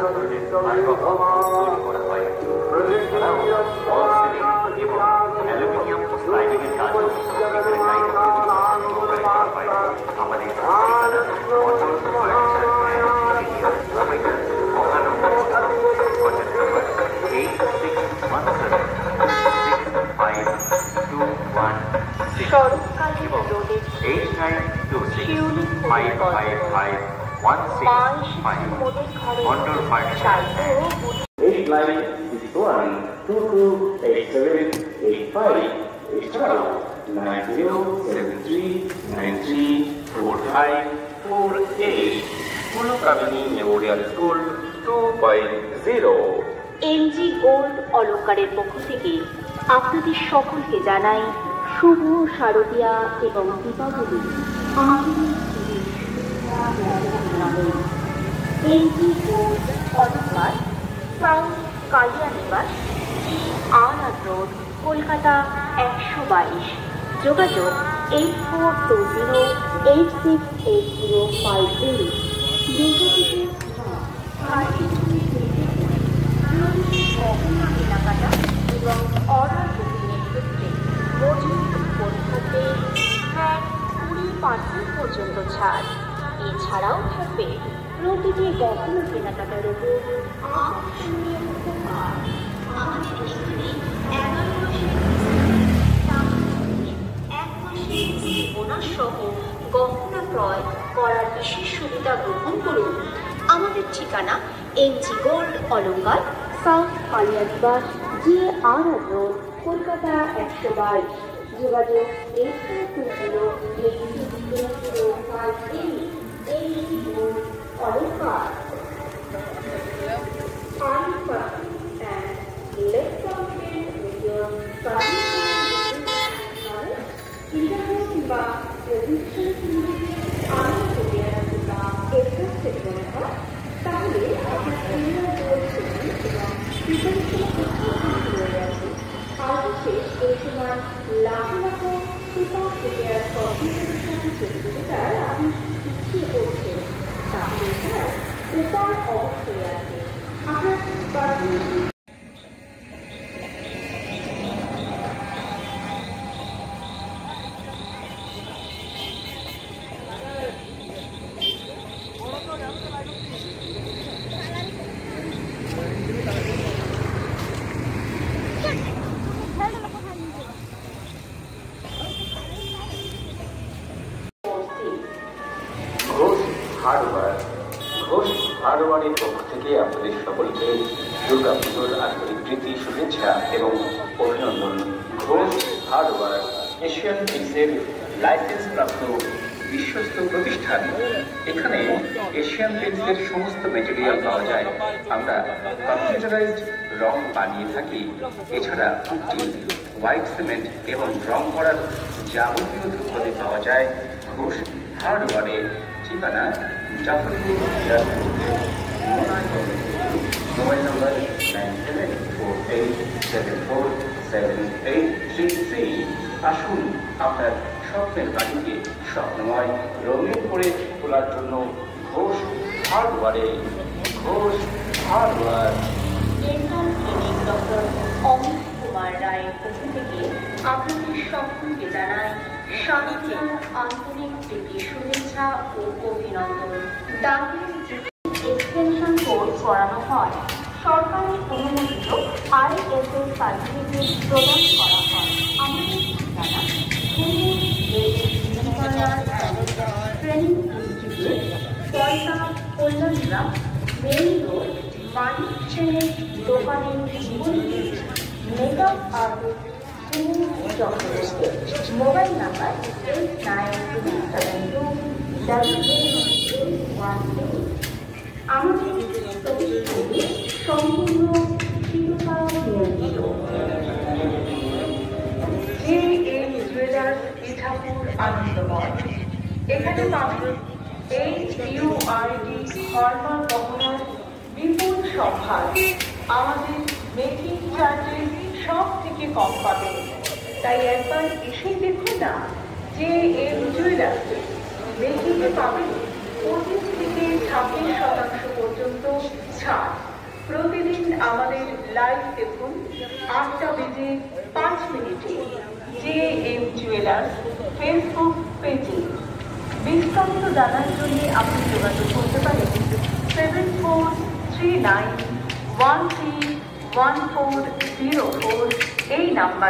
ধরনের আসবাবপত্র তৈরি করা হয়। এছাড়াও ফল সিলিং এবং অ্যালুমিনিয়াম ও স্লাইডিং এর কাজ এখানে করা হয়। আমাদের ঠিকানা মন্ডল ফার্নিচার অ্যান্ড ইন্টেরিয়র, নবীঘাট, মহানগর, কন্ট্যাক্ট নাম্বার 86146521 শরৎকালীন এবং রোদের 8926551665 Mondal furniture. This line is 1228785. এছাড়াও 9073934548 কুলকামিনী মেমোরিয়াল স্কুল 2.0। এমজি গোল্ড অলংকারের পক্ষ থেকে আপনাদের সকলকে জানাই শুভ শারদীয়া এবং দীপাবলি এমজি গোল্ড অলংকার, সাউথ কালিয়ানিবাস, আর রোড, কলকাতা 122। যোগাযোগ 8420868050। কেনাকাটা এবং অর্ডার বুকিংয়ের ক্ষেত্রে মজুরি পরীক্ষাতে 20% পর্যন্ত ছাড়। এছাড়াও থাকবে প্রতিটি গহনা কেনাকাটার উপর আকর্ষণীয় উপহার। আমাদের এখানে 1 মাসের বোনাস সহ গহনা ক্রয় করার বিশেষ সুবিধা গ্রহণ করুন। আমাদের ঠিকানা এমজি গোল্ড অলংকার, সাউথ কালিয়ানিবাস, আর রোড, কলকাতা 122। যোগাযোগ 8420868050। এমজি গোল্ড অলংকার। Let's confident with your internet বা রেজিস্ট্রেশন তাহলে সর্বশেষ এই সময় লাখ লাখ সুপার প্রিপেয়ার প্রতিযোগিতার আপনি পিছিয়ে পড়ছেন, তাহলে স্যার উপায় অবশ্যই আছে। আপনার হার্ডওয়ারের পক্ষ থেকে আপনাদের সকলকে দুর্গা পুজোর আন্তরিক প্রীতি, শুভেচ্ছা এবং অভিনন্দন। ঘোষ হার্ডওয়ার এশিয়ান পেইন্টসের লাইসেন্স প্রাপ্ত বিশ্বস্ত প্রতিষ্ঠান। এখানে এশিয়ান পেইন্টসের সমস্ত মেটেরিয়াল পাওয়া যায়। আমরা কম্পিউটারাইজড রং বানিয়ে থাকি। এছাড়া পুট্টি, হোয়াইট সিমেন্ট এবং রং করার যাবতীয় দ্রব্যাদি পাওয়া যায় ঘোষ হার্ডওয়ারে। ঠিকানা জাফরপুর, মোবাইল নম্বর 9748747833। আসুন আপনার স্বপ্নের বাড়িকে স্বপ্নময় রঙিন করে তোলার জন্য ঘোষ হার্ডওয়ারে। ঘোষ হার্ডওয়ার। ডক্টর অমিত কুমার রায়ের পক্ষ থেকে আপনাদের সকলকে জানায় শান্তি, আন্তরিক প্রীতি, শুভেচ্ছা ও অভিনন্দন। দাঁতের এক্সটেনশন কোর্স করানো হয়। সরকারি অনুমোদিত ISO সার্টিফিকেট প্রদান করা হয়। আমাদের ঠিকানা ট্রেনিং ইনস্টিটিউট, পয়সা, কল্যাণগ্রাম, মেইন রোড, মানিক ট্রেনের দোকানের বিপরীতে, মেকআপ আর্টিস্ট মোবাইল নাম্বার 8972728812। আমাদের প্রতিষ্ঠানটি সম্পূর্ণ শিক্ষা নিয়ন্ত্রিত। জুয়েলার্স, ইছাপুর, আনন্দময়। এখানে পাবেন HUID হলমার্ক গহনার বিপুল সম্ভার। আমাদের মেকিং চার্জেস সব থেকে কম পাবেন। তাই একবার এসে দেখুন না যে জুয়েলার্সে মেকিংয়ে পাবেন 25 থেকে 26% পর্যন্ত ছাড়। লাইভ দেখুন 8:05 JM জুয়েলার্স ফেসবুক পেজে। বিস্তারিত জানার জন্য আপনি যোগাযোগ করতে পারেন 7439131404 এই নাম্বার।